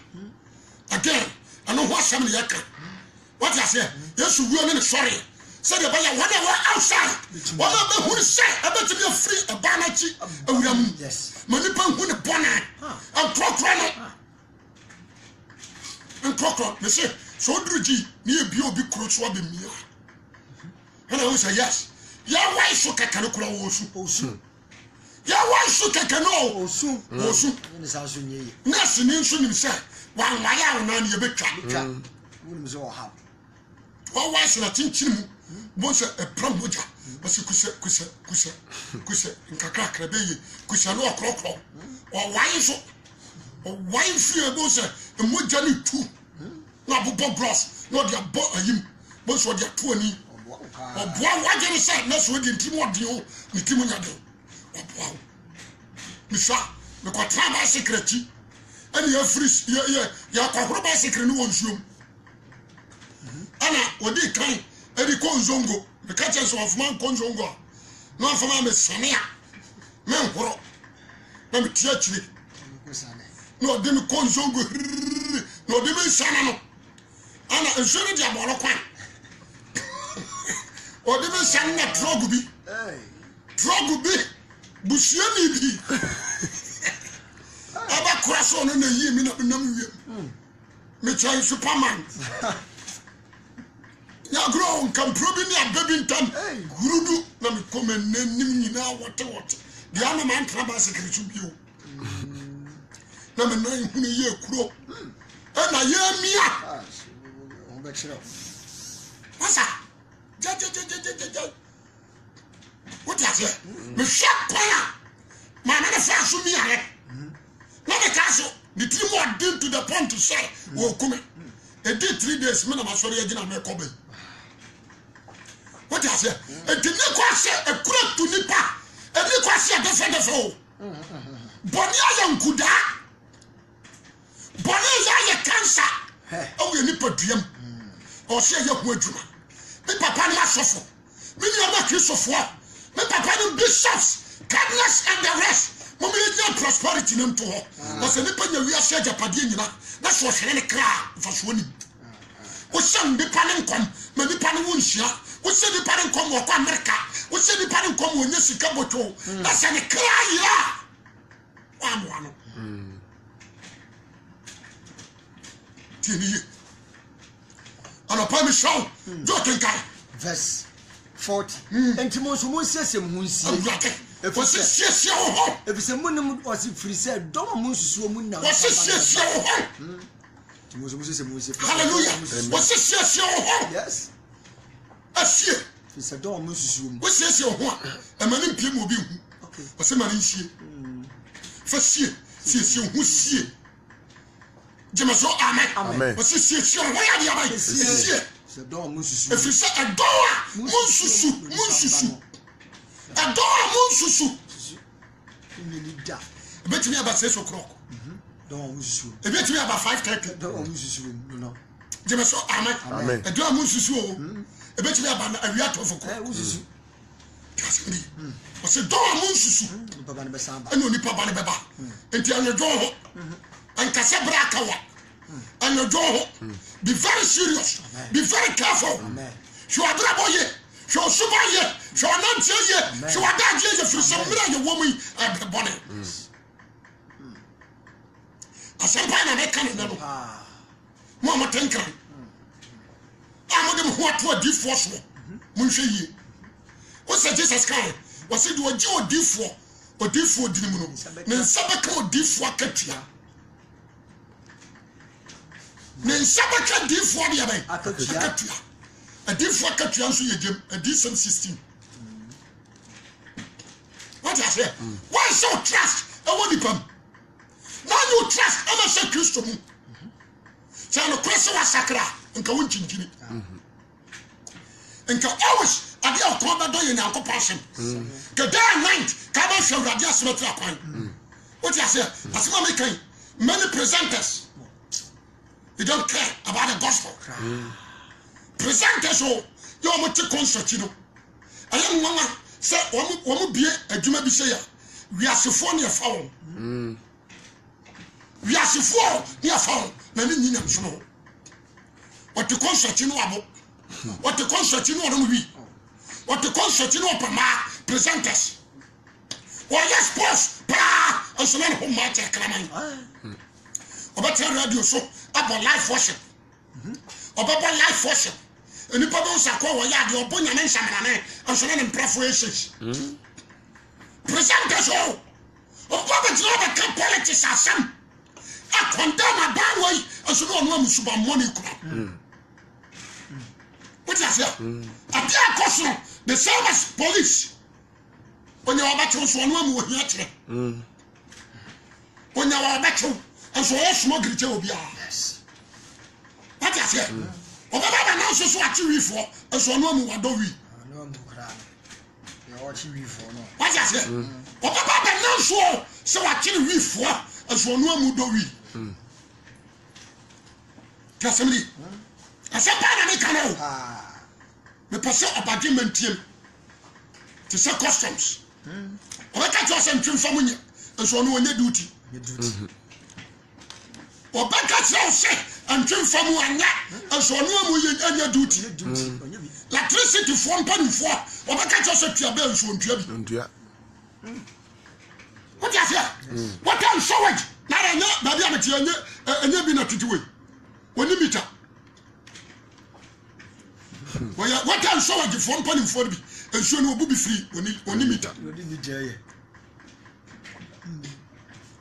again. I know what somebody can. What I say? Yes, you will sorry. Say the buyer, whatever outside. What about who say? I bet to be a free, a banachi, a woman. Yes. Manipan who the bonnet and clock runner and clock. They say, so do G near B.O.B. Crutch will be me. And I will say, yes. Your wife so can also. ya wan so keke no osu osu ni sa so nyeye na sini nso nim se wan waya na ye betwa woni so o ha wa wa sina chinchim bo se e promoja basi kusa nkakra kra be yi kusa no okrokro o wan so o wan free bo se e moja ni tu na bobo gross no dia bo ayim bo so dia tu ani o boa waje ni se na so di ntimo de o ni timo nya de o boa misa me ko tra ba secreti ani ya free ya kokoro ba secret ni wonsuom ana odi kan edi konzongo me ka che so of man konzongo no afama me sanea me nkoro na me tia chire no odi me konzongo no odi me sana no ana ensure dia bolo kwan odi me sana na drug bi busia ni bi aba kuraso no na yi mi na nam wiem me chan superman ya grow kan probi ni ababi ntam gurudu na me come nanim nyina wote de ama man traba secretary bio na me na hunu ye kuro e na ye mia on be chiro wasa ja what ya say me shakwa ma na fa so mi are na me ka so the three more did to the point to say wo come e did 3 days me na ma sori agina me ko be what ya say e did ne kwa se e kura tu nipa e ni kwa se defe o boni ayankuda boni ya cancer o ye nipa duam o se ye ho adwuma me papa ni asofo me ni ama kristofo me papa ni bishops cardinals and the rest mama ye prosperity nem to ho na se nipa nya wi ase agapade nyina na so hwere ne kra fa so ni o se nipa ne nkom ma nipa ne wonhia o se nipa ne nkom wo kwa America o se nipa ne nkom wo nya sika boto na se ne kra yira wa mo ano tini ana pa mi show do kenkai verse 40 enti mo so mo sesem hu nsie Você se ho. E bi se munum o si free say do mo nsusu mu na. Você se ho. Mo so mo se mo se. Hallelujah. Você se ho. Yes. Asie. Fi se do mo nsusu mu. Você se ho a. E ma ni pie mo bi hu. Okay. Você ma ni nsie. Fa sie hu sie. Jema so amen. Você se ho ya dia bai. Sie. Se do mo nsusu. E fi se e do a mo nsusu. Adora munsusu ni da betimi aba 6 o'clock don munsusu betimi aba 5:30 don munsusu no jeme so amen adora munsusu o betimi aba awia 12 o'clock munsusu kasiri o se don munsusu baba ne be samba eno ni papa ne beba enti anojo ho ankase braka wa anojo ho be very serious be very careful you are boye so subaye so nantie so adaje ye firi samira ye womu abone asempa na me kan na no mo mo tenkra amode mo ato adifo so mo nhwe yi o se Jesus kan o se do oji odifo dinimu no ne nsabaka odifo akatua ne nsabaka odifo de abai akatua adifo akatua nso ye gem adisem 16 what I say why so trust e woni pam now you trust am say Christo mu say no Christo wa sakra nka wonchi nkini nka always ade o ko ba do ye nyanko passion the day and night ka ba show radio asmetu akwan what I say asema me kan many presenters they don't care about the gospel presenters o yo mo ti concert no ayam nwa se wo bie adwuma bi se ya wiasefo ne fa wo wiasefo ne fa wo na ni nyina nso no o ti concert no abo o ti concert no no wi o ti concert no pama presenters o yes boss pa so na ho ma che kraman o ba tell radio so about live worship about live worship eni pa do sakwa wo ya de obo nyame nsamana ne anso na mprafo esis presenters all. But you have a politics as some. I condemn a bad way and so no one super money. What is that? A dear question, the same as police. When you are about to one woman with nature. When you are about to, and so all smoking will be yes. What is that? Over announces what you read for, and so no one do we. No one to cry. You're watching me for no. What is that? Over announce so what you read for, and so no one do we. Casamity. I said, Panama, the person of argument team to say customs. Or I can't just send family, and so no one duty. Or back at your say, and trim family, and so no one your duty. Electricity for 1.4, or back at your set your bells won't you? What is that? What else so it? Not I know, but I'm and you've been at it. When you meet up. What else so it? 1.4 and so no will be free when you meet up.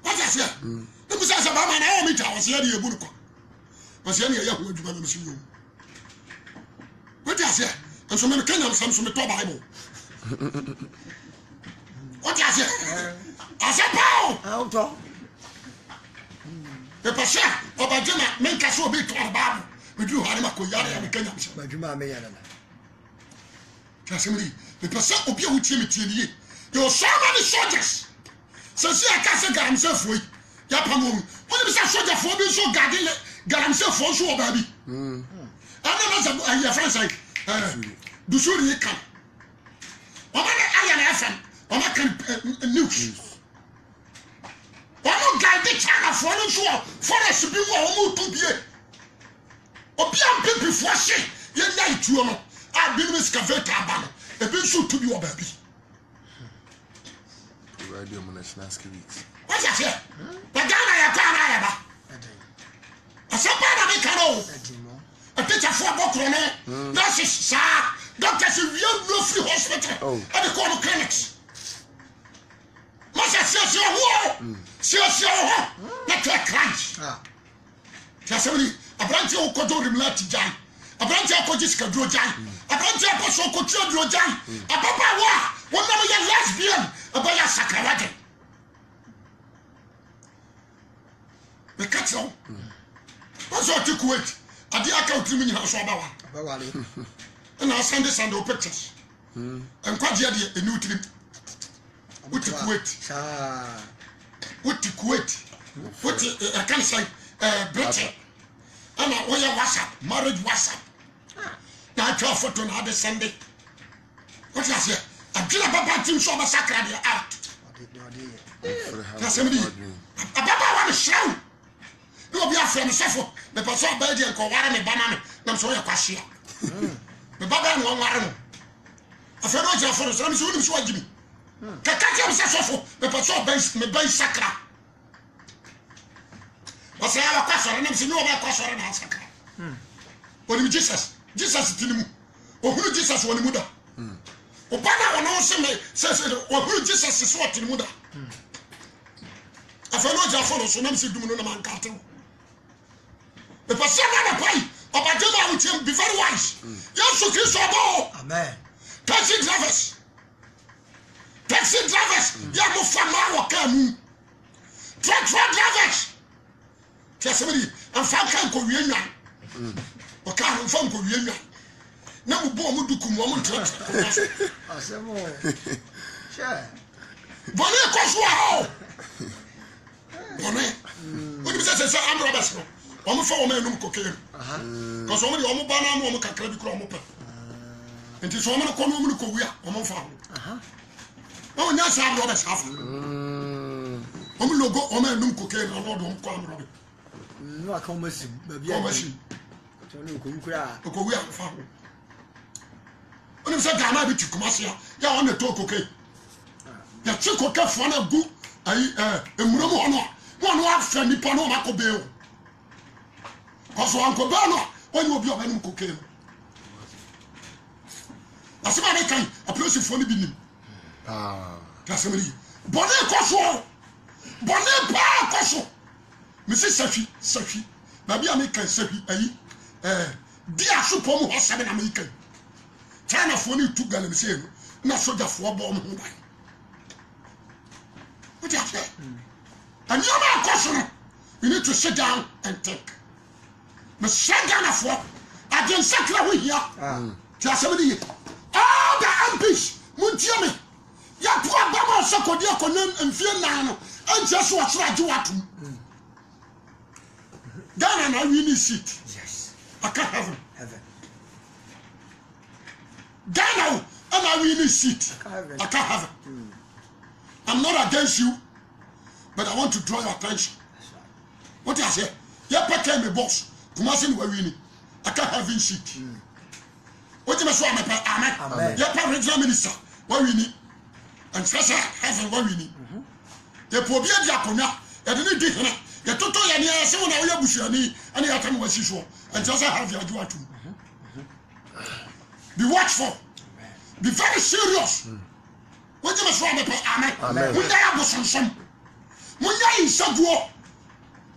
What is that? The Messiah about my own meet. I was here in Buruko. Was here a young woman to you. What is that? And so many Kenyans come from the top Bible. What is that? I said, Pow! The Pasha of a Jama make us so big to our Bible. We do Harimako Yari and Kenyans. My Juma Mayana. Casimili, the Pasha of you, Timothy. There were so many soldiers. So see, I can't get himself with Yapamum. What is a soldier for being so guarding, got himself for sure, baby? I don't know your friends like do should you come? I am FM. On a news. One of guided China for no sure for us to be more to be a people for shit. You like you know. I've been with Scavetta, a bit shoot to be your baby. Radio Monasnaski weeks. What's that here? The Ghana Yakana. A Sapana a teacher for Bokrono. That is sir. Doctors in real free hospital at the corner clinics. Masa sio na kwa crunch Casamili abranti okodo rimlati jan abranti akoji skadro jan abranti akoso okotro jan ababa wa wona mo ya lesbian abaya sakarade me katso ozo tikuet adi aka otrimi ni haso abawa and I send this and the pictures and kwaji ade enu trim what to quit? What to quit? What I can't say, Britain. And I wear WhatsApp, marriage WhatsApp. Now I try photo on other Sunday. What is that? I kill a baba team so massacre out. That's somebody. A baba want to show. You be a friend, suffer. The person by the Kowara and banana. I'm sorry, Akwasi. The baba and one warren. I feel no job for us. I'm sure you Kakati msafo me paso me ban sakra. Wase ya kwasore na msinu oba kwasore na sakra. Oni Jesus tinimu. Ohuru Jesus woni muda. Obana wono se me se ohuru Jesus so tinimu da. Afano ja fo so na msi dum no na mankate. Me paso na pai obadema wutem be very wise. Yesu Kristo obo. Amen. Taxi drivers. Taxi drivers, ya mo fama wakamu. Truck drivers. Casamili, and Falcon Korean. Wakamu from Korean. Now we bought Mudukum woman truck. I said, sure. Bonnet Coswell. Bonnet. What is that? I'm Robertson. I'm for a man who cocaine. Because only one banana woman can credit Cromopa. And this woman come woman who we are on farm. Oh, now I'm Robert's half. Logo, Omer Num cocaine, or not on Quam. No, I come with you. When you said I might be to Commercia, you're on the talk, okay? The chico cat for a good, a Muromo, one wife from the Panama Bill. Also, Uncle Bano, when you be a man cocaine. As a man, I can approach you for the beginning. Tasemri bone koso bone pa koso mesi safi na bia me kan safi ayi dia so pom ho sebe na me kan China fo ni tu gale mesi enu na soja fo bo mo ban what you say and you ma koso no you need to sit down and think me shagana fo agen sakra ho hia tasemri all the MPs muntie me ya to abama sokodi akonem mfie nan no anje so asraje watum Ghana na win seat. Yes. I can't have Heaven. Ghana and I win seat. I can't have it. I'm not against you, but I want to draw your attention. That's right. What I say? You pay me boss. Kumasi we winning. I can't have in seat. What you say? Amen. You pay regional minister. We winning. And special heaven we winning. You probably diakonia. You didn't do it. You toto ya ni ase wona wo ya busuani and you atam wasi so and just have your do atum. Be watchful. Be very serious. What you say? Amen. When they are bosonsom. Munya insaduo.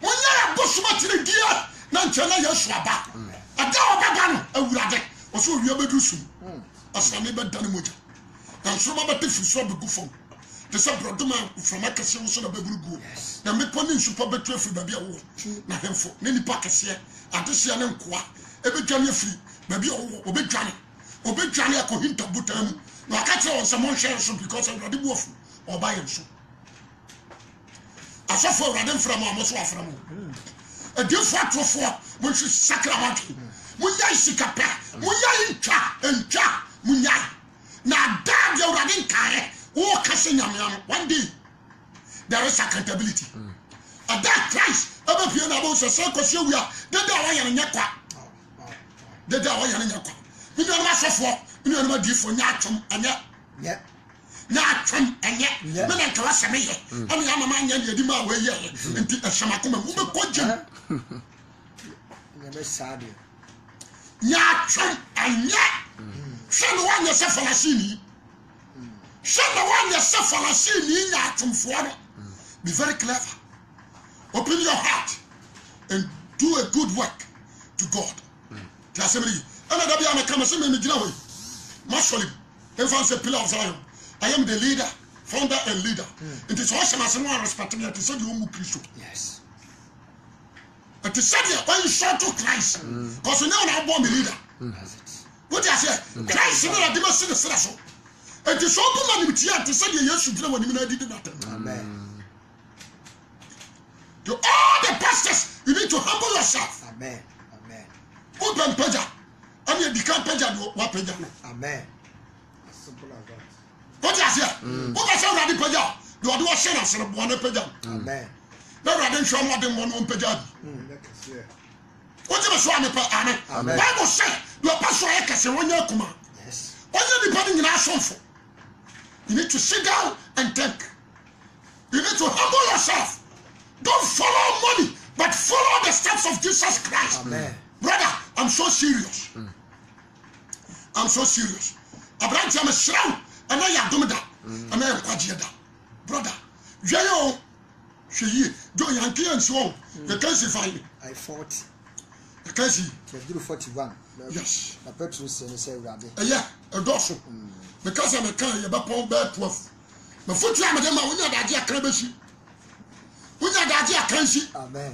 Munya bosomati dia na nchana Yesu aba. Ada obaba no awurade. Oso wi abedusu. Asame bedan moja. Na so ma betefu so be gufom. The same brodoma from Akwasi so na beburugu. Na me poni nsupa betu afri babi awo. Na hemfo. Ne nipa kese. Adesia ne nkoa. Ebedwane afri babi awo. Obedwane akohinta butam. Na akati on some share so because of the buofu. Oba yemso. Asofo awurade mframa amoso aframa. Edifo atofo mo hwe sakramatu. Munya isikape. Munya ntwa. Munya. Na dad ya awurade nkare. Oh, one day there is accountability. At that Christ, ever feel about the circus we are. Then they are in Yakwa. Then they are in Yakwa. We don't master for, we don't know for Yatum and yet. Yatum and yet. Men and Kalasame, and Yamaman and Yadima way into a Shamakuma. Who will coach never sad. Yatum and yet. Send one yourself for a scene. Send the one yourself for a scene. Be very clever. Open your heart and do a good work to God. I am the leader, founder and leader. It is awesome as one respecting it. Yes. But to say when you show to Christ, because you know I'm born the leader. What I say? Christ is not a demon. And to show to man to say yes, you know when you did nothing. Amen. To all the pastors, you need to humble yourself. Amen. Amen. Open Peja. And you become Peja. What Peja? Amen. As simple as that. What I say? What I say already Peja. You are doing sinners and one Peja. Amen. Now I didn't show more than one Peja. What you say? Amen. Amen. Bible say you are pastor Ekase when you come. Yes. What you depending in our soul. You need to sit down and think. You need to humble yourself. Don't follow money, but follow the steps of Jesus Christ. Amen. Brother, I'm so serious. I'm so serious. Abraham, I'm a shroud, and I am doing that. And I am quite brother. Jayo, she, do Yankee and so on. You can't see fine. I 40. You can't see. You 41. Yes. A petrol say, Rabbi. Yeah, a dorsal. Because I'm a car, you're about 12. But for you, I'm a demo, we know that you're crazy. We know that you can't see. Amen.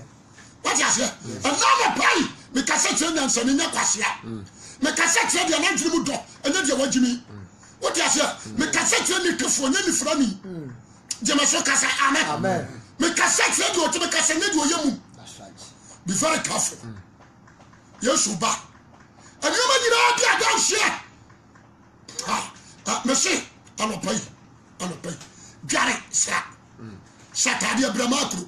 What you say? And now I pray. Because I said, and son in Akwasi. Because I said, you're not to do, and then you want me. What you say? Because I said, you for any from me. Jamasoka say, Amen. Amen. Because I said, you to make us a new. That's right. Be very careful. Yes, you back. And you may not down share. Monsieur, I'm a pay. I'm a pay. Gary, sir. Saturday, Bramakru.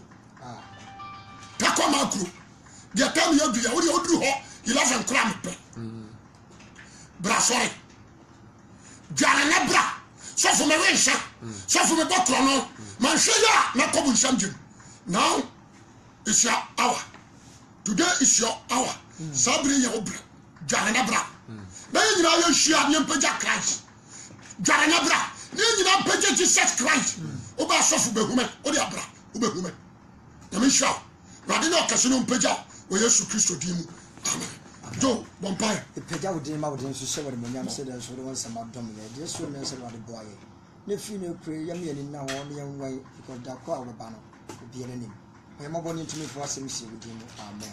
Takomakru. The time you do, you do, you love and cram. Brassoy. Jaranabra. So for my race, so for my bottle, Manshaya, not common something. Now it's your hour. Today is your hour. Sabri Jaranabra. Then you know you share your Peja Christ. Jaranabra. You know, page Jesus Christ. Oba sofu behume, odi abra, ubehume. Yamisha, radino kasino peja, o Yesu Christo dimu. Amen. Joe, vampire. The peja would dream out in Sussex when Yam said as well as some abdominal. Just women said about the boy. If you know, pray, Yami and now on the young way because that crowd of banner would be an enemy. I am going to me for us and see with him. Amen.